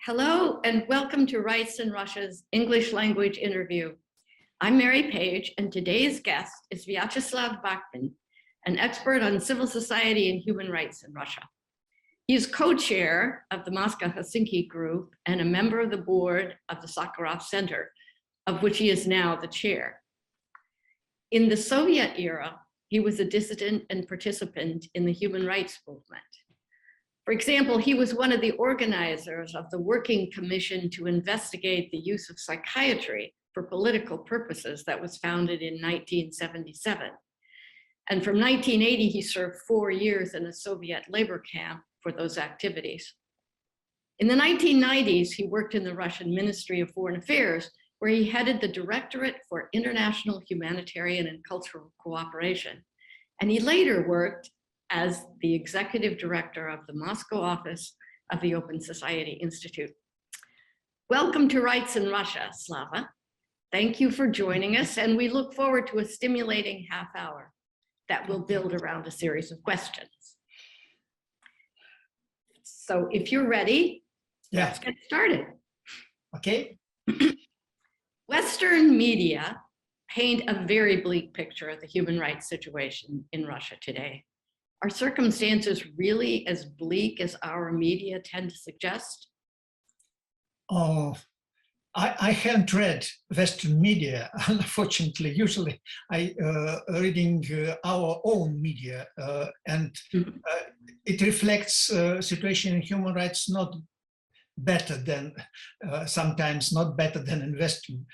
Hello and welcome to Rights in Russia's English language interview. I'm Mary Page and today's guest is Vyacheslav Bakhmin, an expert on civil society and human rights in Russia. He is co-chair of the Moscow Helsinki Group and a member of the board of the Sakharov Centre, of which he is now the chair. In the Soviet era, he was a dissident and participant in the human rights movement. For example, he was one of the organizers of the Working Commission to investigate the use of psychiatry for political purposes that was founded in 1977. And from 1980, he served 4 years in a Soviet labor camp for those activities. In the 1990s, he worked in the Russian Ministry of Foreign Affairs, where he headed the Directorate for International Humanitarian and Cultural Cooperation. And he later worked as the executive director of the Moscow office of the Open Society Institute. Welcome to Rights in Russia, Slava. Thank you for joining us, and we look forward to a stimulating half hour that will build around a series of questions. So if you're ready, let's get started. Okay. Western media paint a very bleak picture of the human rights situation in Russia today. Are circumstances really as bleak as our media tend to suggest? I haven't read Western media, unfortunately. Usually I reading our own media and it reflects situation in human rights not better than, sometimes not better than in Western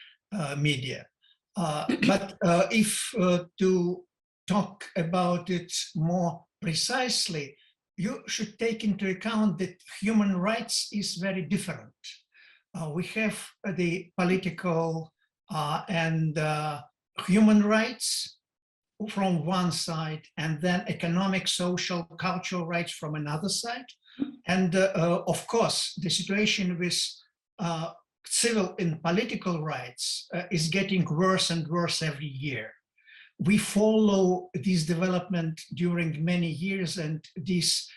media. But if to talk about it more precisely, you should take into account that human rights is very different. We have the political and human rights from one side, and then economic, social, cultural rights from another side. And of course, the situation with civil and political rights is getting worse and worse every year. We follow this development during many years, and this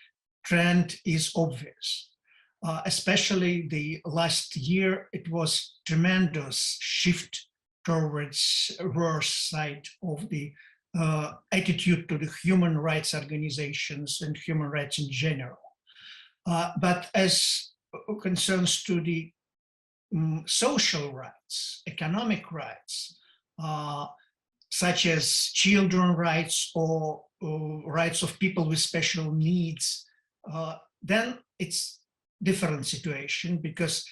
trend is obvious. Especially the last year, it was tremendous shift towards worse side of the attitude to the human rights organizations and human rights in general. But as concerns to the social rights, economic rights, such as children's rights or rights of people with special needs, then it's different situation because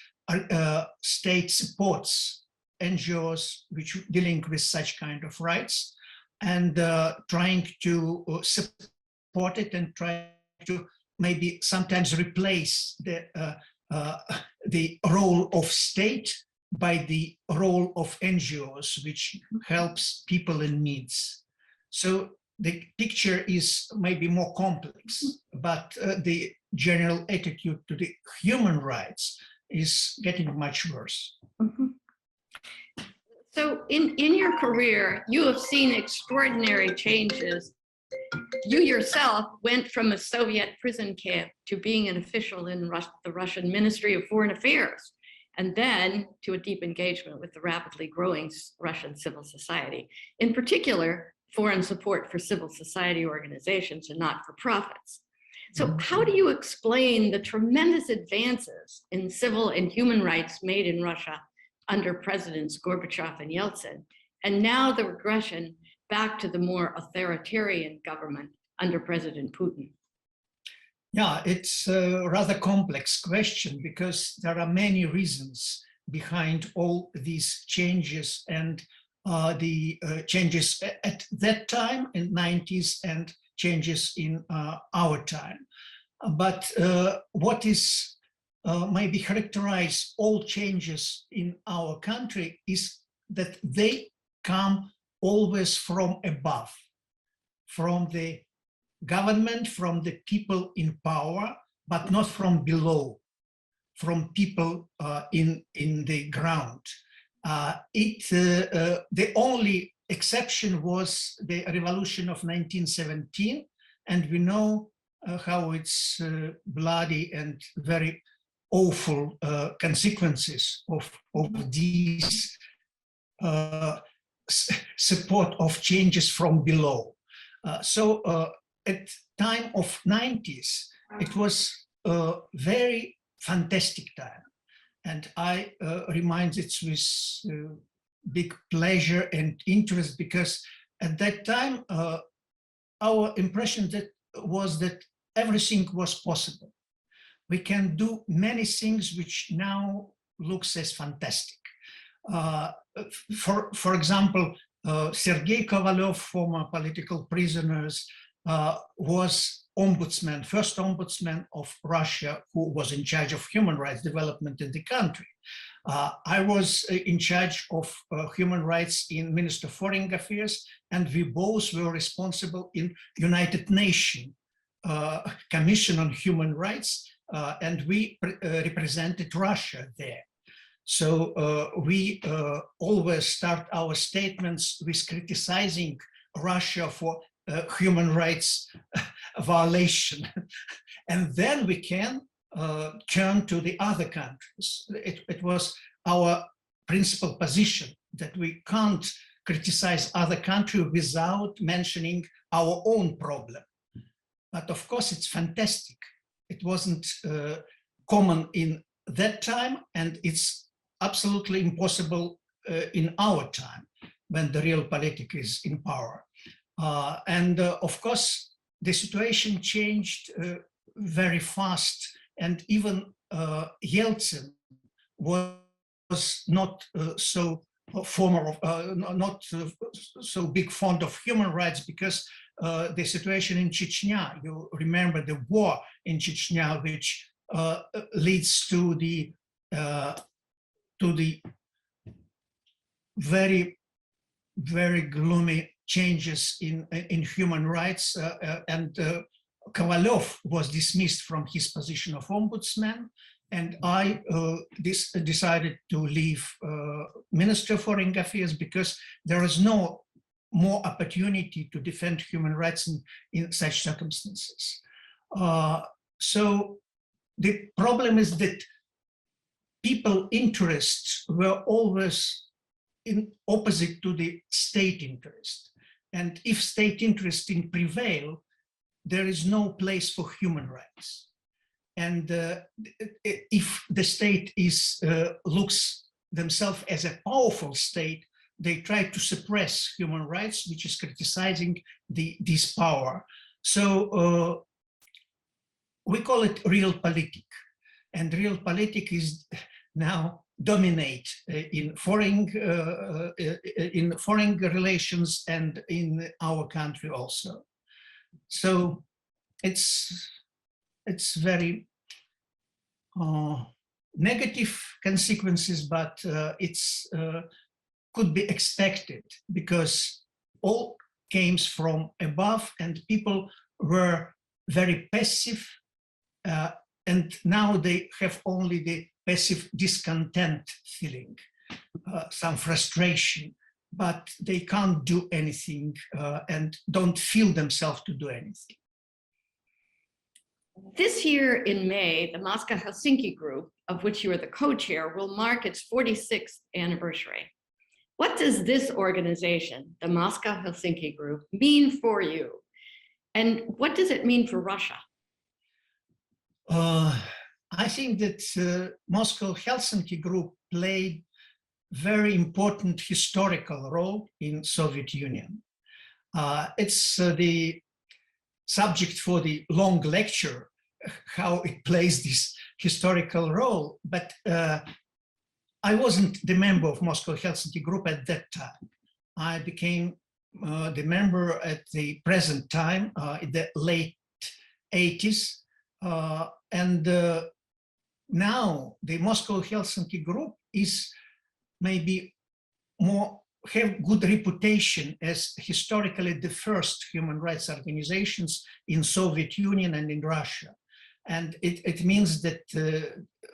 state supports NGOs which are dealing with such kind of rights and trying to support it and try to maybe sometimes replace the role of state by the role of NGOs, which helps people in needs. So the picture is maybe more complex, but the general attitude to the human rights is getting much worse. So in your career, you have seen extraordinary changes. You yourself went from a Soviet prison camp to being an official in the Russian Ministry of Foreign Affairs, and then to a deep engagement with the rapidly growing Russian civil society, in particular, foreign support for civil society organizations and not-for-profits. So how do you explain the tremendous advances in civil and human rights made in Russia under Presidents Gorbachev and Yeltsin, and now the regression back to the more authoritarian government under President Putin? Yeah, it's a rather complex question because there are many reasons behind all these changes and the changes at that time in 90s and changes in our time. But what is maybe characterize all changes in our country is that they come always from above, from the government, from the people in power, but not from below, from people in the ground. The only exception was the revolution of 1917, and we know how it's bloody and very awful consequences of these support of changes from below. So at time of 90s, it was a very fantastic time. And I remind it with big pleasure and interest, because at that time, our impression was that everything was possible. We can do many things which now looks as fantastic. For example, Sergei Kovalov, former political prisoners, was ombudsman, first ombudsman of Russia, who was in charge of human rights development in the country. I was in charge of human rights in Ministry of Foreign Affairs, and we both were responsible in United Nations Commission on Human Rights, and we represented Russia there. So we always start our statements with criticizing Russia for human rights violation. And then we can turn to the other countries. It was our principal position that we can't criticize other countries without mentioning our own problem. But of course, it's fantastic. It wasn't common in that time, and it's absolutely impossible in our time when the real politic is in power. Of course, the situation changed very fast, and even Yeltsin was not so not so big fond of human rights, because the situation in Chechnya, you remember the war in Chechnya, which leads to the very, very gloomy changes in human rights, and Kovalov was dismissed from his position of ombudsman, and I decided to leave Ministry of Foreign Affairs, because there is no more opportunity to defend human rights in such circumstances. So the problem is that people interests were always in opposite to the state interest. And if state interest prevail, there is no place for human rights. And if the state looks themselves as a powerful state, they try to suppress human rights, which is criticizing this power. So we call it realpolitik. And realpolitik is now dominate in foreign relations and in our country also. So it's very negative consequences, but it's could be expected, because all came from above and people were very passive, and now they have only the passive discontent feeling, some frustration, but they can't do anything and don't feel themselves to do anything. This year in May, the Moscow Helsinki Group, of which you are the co-chair, will mark its 46th anniversary. What does this organization, the Moscow Helsinki Group, mean for you? And what does it mean for Russia? I think that Moscow Helsinki Group played very important historical role in Soviet Union. It's the subject for the long lecture, how it plays this historical role, but I wasn't the member of Moscow Helsinki Group at that time. I became the member at the present time, in the late 80s. And now the Moscow Helsinki Group is maybe have good reputation as historically the first human rights organizations in Soviet Union and in Russia. And it means that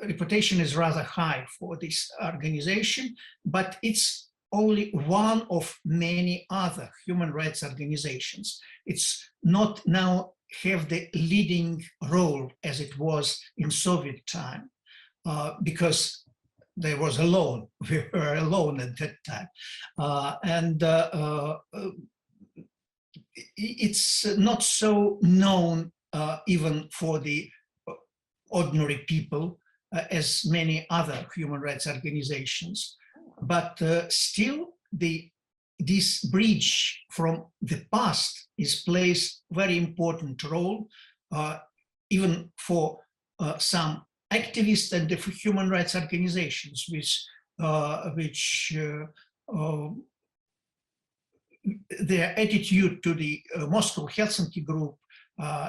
reputation is rather high for this organization, but it's only one of many other human rights organizations. It's not now have the leading role as it was in Soviet time. because there was alone. We were alone at that time. It's not so known even for the ordinary people as many other human rights organizations. But still, this bridge from the past plays very important role, even for some activists and for human rights organizations, which their attitude to the Moscow Helsinki Group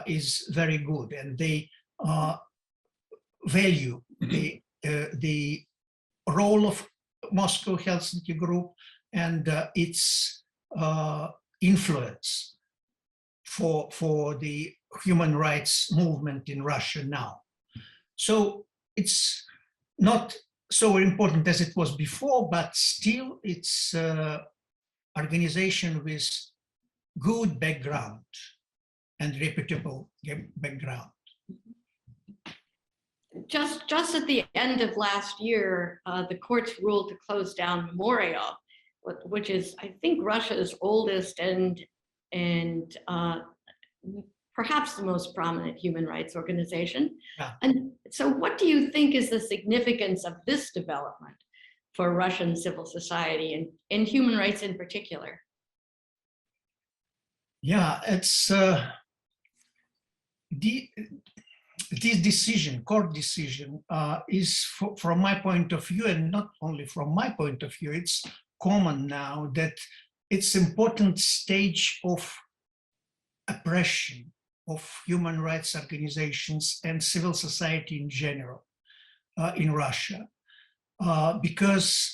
is very good, and they value the role of Moscow Helsinki Group and its influence for the human rights movement in Russia now. So it's not so important as it was before, but still it's an organization with good background and reputable background. Just at the end of last year, the courts ruled to close down Memorial, which is, I think, Russia's oldest and perhaps the most prominent human rights organization. Yeah. And so what do you think is the significance of this development for Russian civil society and human rights in particular? Yeah, it's this decision, court decision, is from my point of view, and not only from my point of view, it's common now that it's important stage of oppression of human rights organizations and civil society in general in Russia, because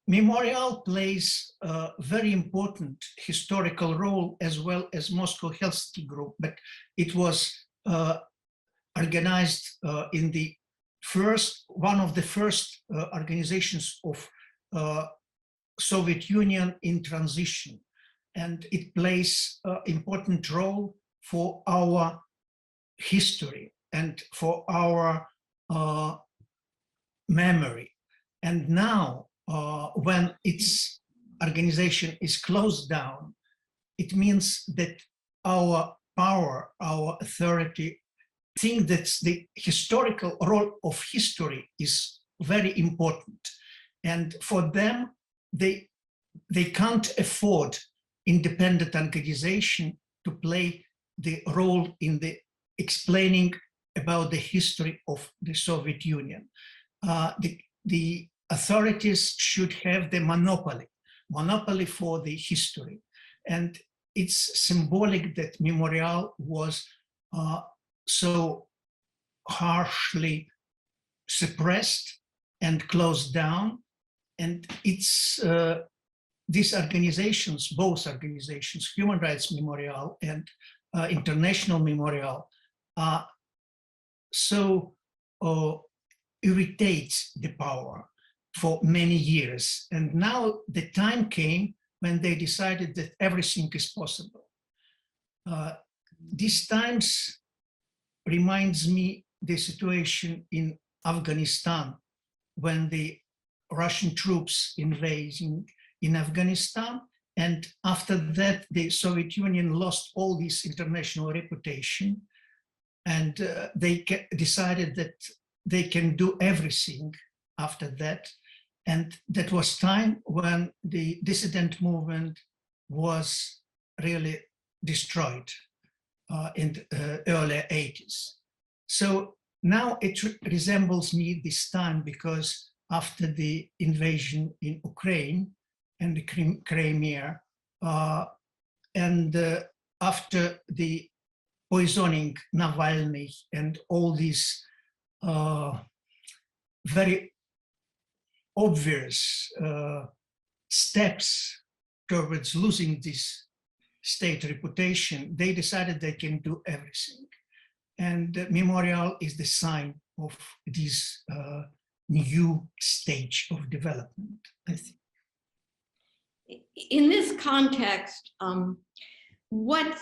Memorial plays a very important historical role, as well as Moscow Helsinki Group, but it was organized in the one of the first organizations of Soviet Union in transition, and it plays an important role for our history and for our memory. And now, when its organization is closed down, it means that our power, our authority, think that the historical role of history is very important. And for them, they can't afford independent organization to play the role in the explaining about the history of the Soviet Union. The authorities should have the monopoly for the history. And it's symbolic that Memorial was so harshly suppressed and closed down. And it's these organizations, both organizations, Human Rights Memorial and International Memorial, so irritates the power for many years. And now the time came when they decided that everything is possible. These times reminds me the situation in Afghanistan, when the Russian troops invading in Afghanistan, and after that the Soviet Union lost all this international reputation, and they decided that they can do everything after that. And that was time when the dissident movement was really destroyed in the early 80s. So now it resembles me this time, because after the invasion in Ukraine and the Crimea, and after the poisoning Navalny and all these very obvious steps towards losing this state reputation, they decided they can do everything. And Memorial is the sign of this new stage of development, I think. In this context, what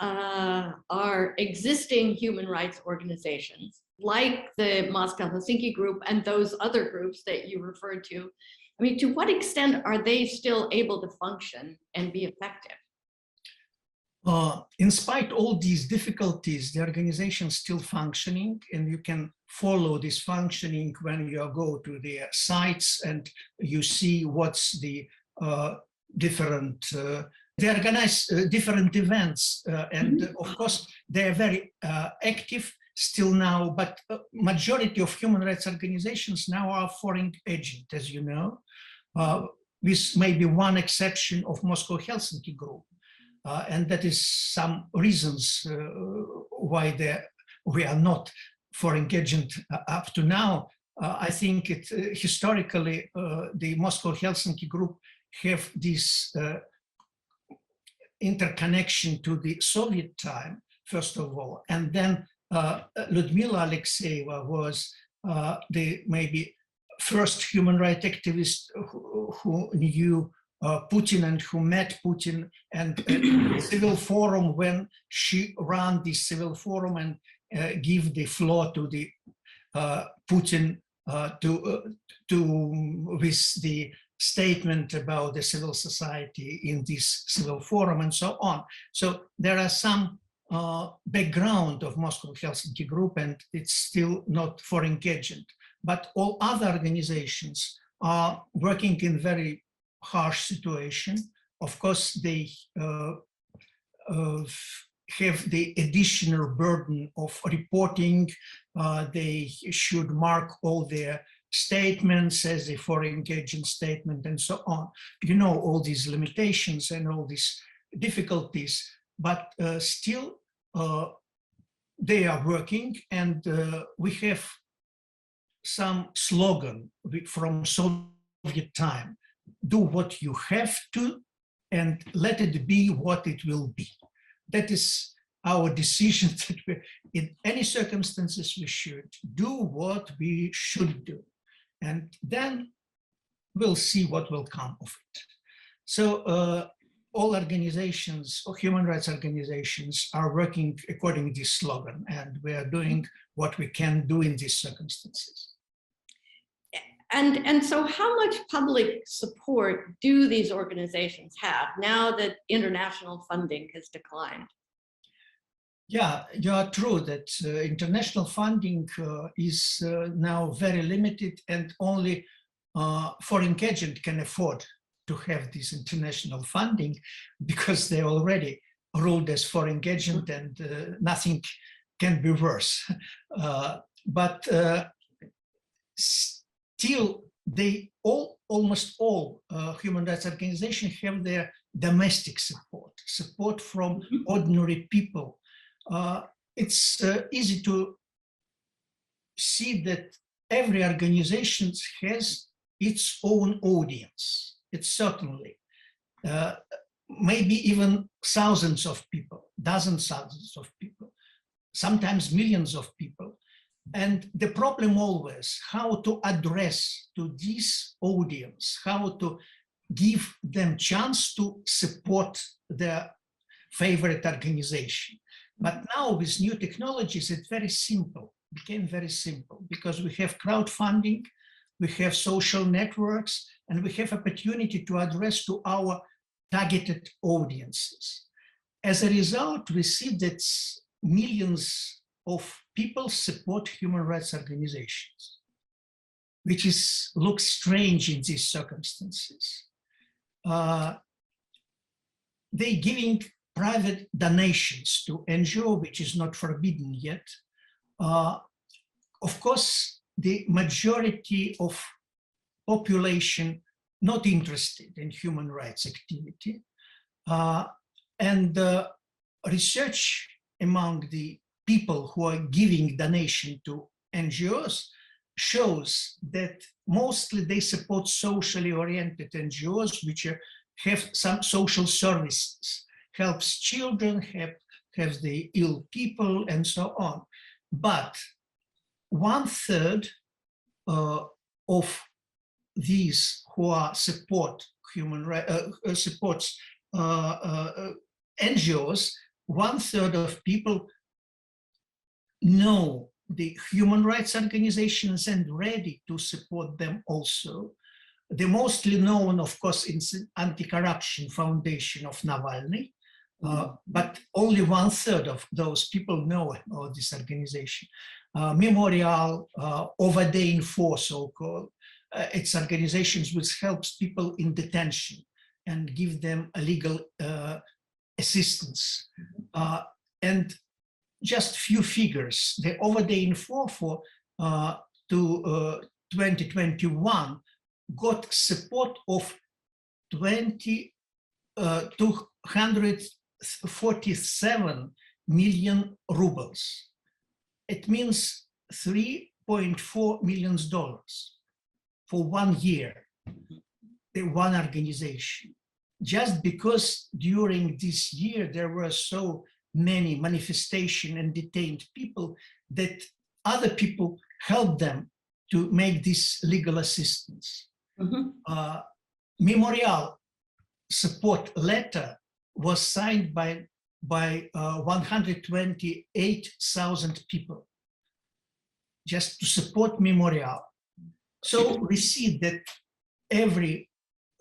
are existing human rights organizations like the Moscow Helsinki Group and those other groups that you referred to, I mean, to what extent are they still able to function and be effective? In spite all these difficulties, the organization is still functioning, and you can follow this functioning when you go to the sites and you see what's the different, they organize different events, and of course they are very active still now, but majority of human rights organizations now are foreign agent, as you know, with maybe one exception of Moscow Helsinki Group. And that is some reasons why we are not foreign agent up to now. I think it historically the Moscow Helsinki Group have this interconnection to the Soviet time, first of all, and then Lyudmila Alexeyeva was the maybe first human rights activist who knew Putin and who met Putin, and civil forum when she ran the civil forum and give the floor to the Putin with the statement about the civil society in this civil forum and so on. So there are some background of Moscow Helsinki Group, and it's still not foreign agent, but all other organizations are working in very harsh situation. Of course, they have the additional burden of reporting. They should mark all their statements as a foreign agent statement and so on. You know, all these limitations and all these difficulties, but still they are working, and we have some slogan from Soviet time: do what you have to and let it be what it will be. That is our decision, that in any circumstances we should do what we should do, and then we'll see what will come of it. So all organizations, or human rights organizations, are working according to this slogan, and we are doing what we can do in these circumstances. And so how much public support do these organizations have now that international funding has declined? Yeah, you are true that international funding is now very limited, and only foreign agent can afford to have this international funding, because they're already ruled as foreign agent, and nothing can be worse. But still, they almost all human rights organizations have their domestic support from ordinary people. It's easy to see that every organization has its own audience. It's certainly maybe even thousands of people, dozens, thousands of people, sometimes millions of people. And the problem always, how to address to this audience, how to give them chance to support their favorite organization. But now with new technologies, it's very simple, became very simple, because we have crowdfunding, we have social networks, and we have opportunity to address to our targeted audiences. As a result, we see that millions of people support human rights organizations, which looks strange in these circumstances. They giving private donations to NGO, which is not forbidden yet. Of course, the majority of population not interested in human rights activity. And research among the people who are giving donation to NGOs shows that mostly they support socially oriented NGOs, which have some social services, helps children, helps the ill people, and so on. But 1/3 of these who are supports NGOs, 1/3 of people know the human rights organizations and ready to support them also. The mostly known, of course, is Anti-Corruption Foundation of Navalny, but only 1/3 of those people know about this organization. Memorial, Over Day in 4, so-called, it's organizations which helps people in detention and give them a legal assistance. And just few figures, the Over Day in 4 to 2021 got support of 247 million rubles. It means $3.4 million for 1 year, the one organization. Just because during this year there were so many manifestations and detained people that other people helped them to make this legal assistance. Memorial support letter was signed by 128,000 people just to support Memorial. So we see that every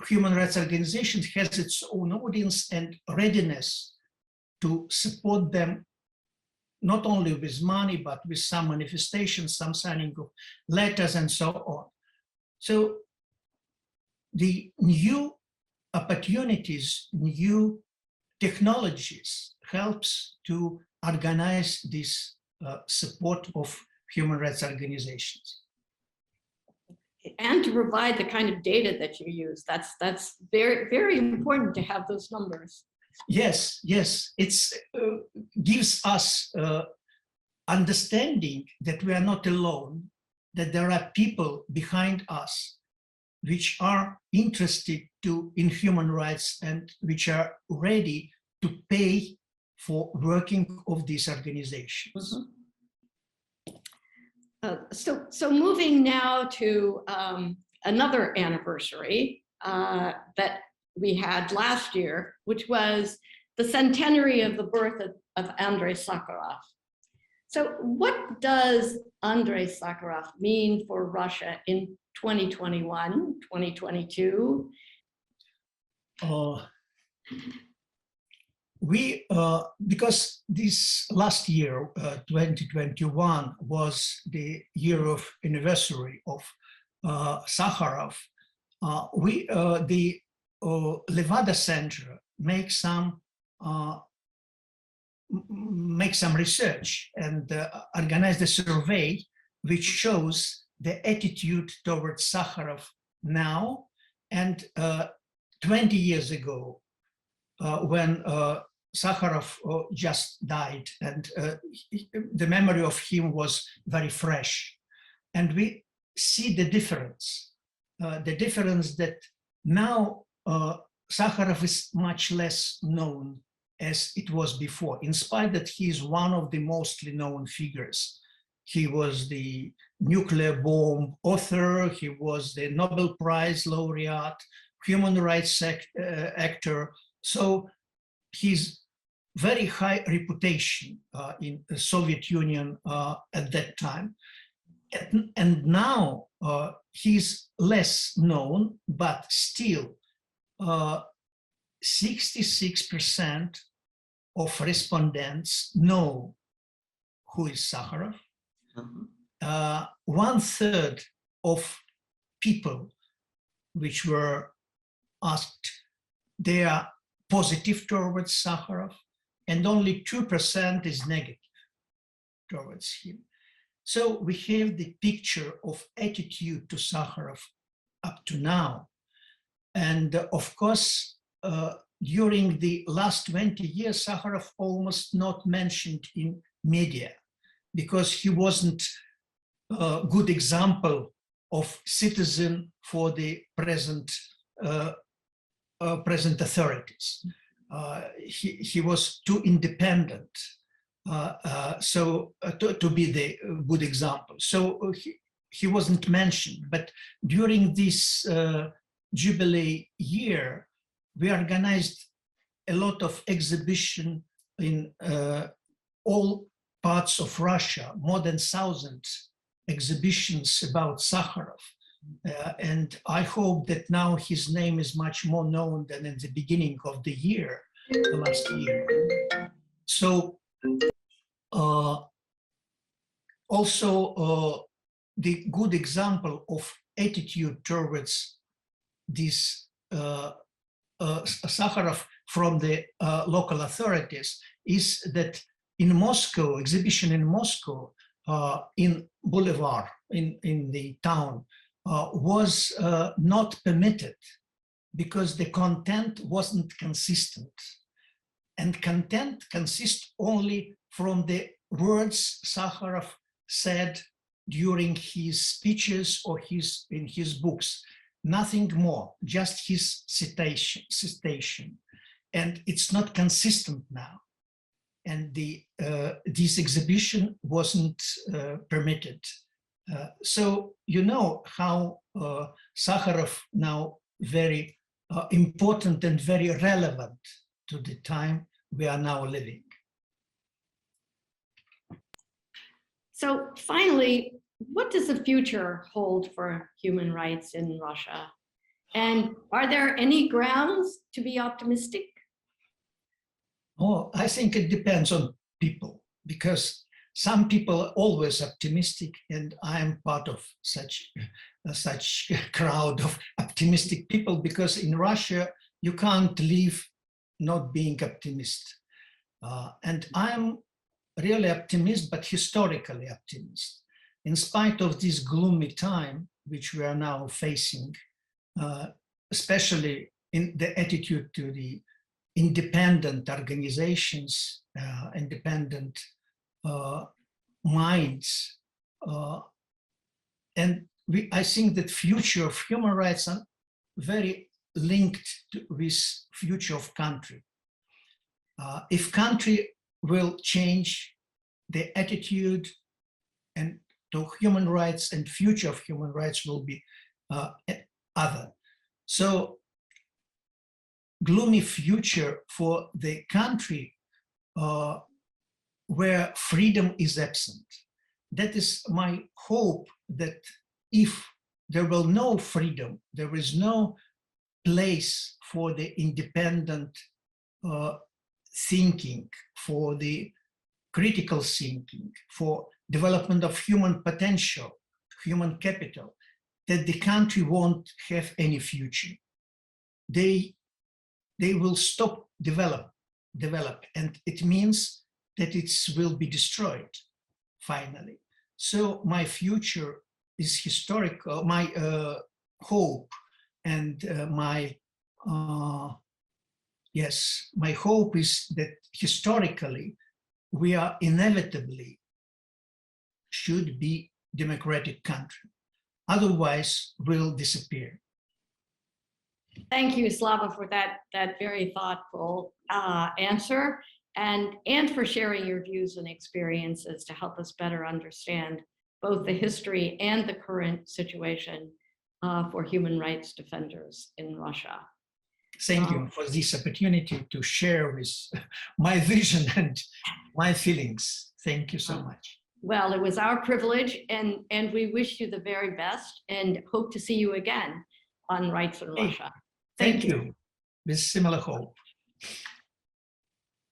human rights organization has its own audience and readiness to support them, not only with money, but with some manifestations, some signing of letters and so on. So the new opportunities, new technologies helps to organize this support of human rights organizations. And to provide the kind of data that you use. That's very, very important to have those numbers. Yes, it gives us understanding that we are not alone, that there are people behind us which are interested in human rights and which are ready to pay for working of these organizations. So moving now to another anniversary that we had last year, which was the centenary of the birth of Andrei Sakharov. So what does Andrei Sakharov mean for Russia in 2021, 2022? Because this last year, 2021, was the year of anniversary of Sakharov, the Levada Center make some research and organized a survey which shows the attitude towards Sakharov now and 20 years ago when Sakharov just died, and the memory of him was very fresh. And we see the difference that now Sakharov is much less known as it was before, in spite that he is one of the mostly known figures. He was the nuclear bomb author, he was the Nobel Prize laureate, human rights actor. So his very high reputation in the Soviet Union at that time. And now he's less known, but still 66% of respondents know who is Sakharov. 1/3 of people which were asked, they are positive towards Sakharov, and only 2% is negative towards him. So we have the picture of attitude to Sakharov up to now. And of course, during the last 20 years, Sakharov almost not mentioned in media because he wasn't a good example of citizen for the present authorities. He was too independent to be the good example. So he wasn't mentioned, but during this Jubilee year, we organized a lot of exhibition in all parts of Russia, more than 1,000 exhibitions about Sakharov. And I hope that now his name is much more known than in the beginning of the year, the last year. So also the good example of attitude towards this Sakharov from the local authorities is that in Moscow, exhibition in Moscow, in Boulevard, in the town, was not permitted because the content wasn't consistent. And content consists only from the words Sakharov said during his speeches or in his books. Nothing more, just his citation. And it's not consistent now. And this exhibition wasn't permitted. So you know how Sakharov now very important and very relevant to the time we are now living. So finally, what does the future hold for human rights in Russia? And are there any grounds to be optimistic? Oh, I think it depends on people, because some people are always optimistic, and I am part of such crowd of optimistic people, because in Russia, you can't live not being optimist. And I'm really optimist, but historically optimist. In spite of this gloomy time, which we are now facing, especially in the attitude to the independent organizations, independent minds, and I think that future of human rights are very linked with future of country. If country will change the attitude and to human rights, and future of human rights will be other. So gloomy future for the country where freedom is absent. That is my hope, that if there will no freedom, there is no place for the independent thinking, for the critical thinking, for development of human potential, human capital, that the country won't have any future. They will stop develop, and it means that it will be destroyed finally. So my future is historical, my hope, and my hope is that historically we are inevitably should be democratic country. Otherwise, we'll disappear. Thank you, Slava, for that very thoughtful answer, and for sharing your views and experiences to help us better understand both the history and the current situation for human rights defenders in Russia. Thank you for this opportunity to share with my vision and my feelings. Thank you so much. Well, it was our privilege, and we wish you the very best and hope to see you again on Rights in Russia. Thank you. With similar hope.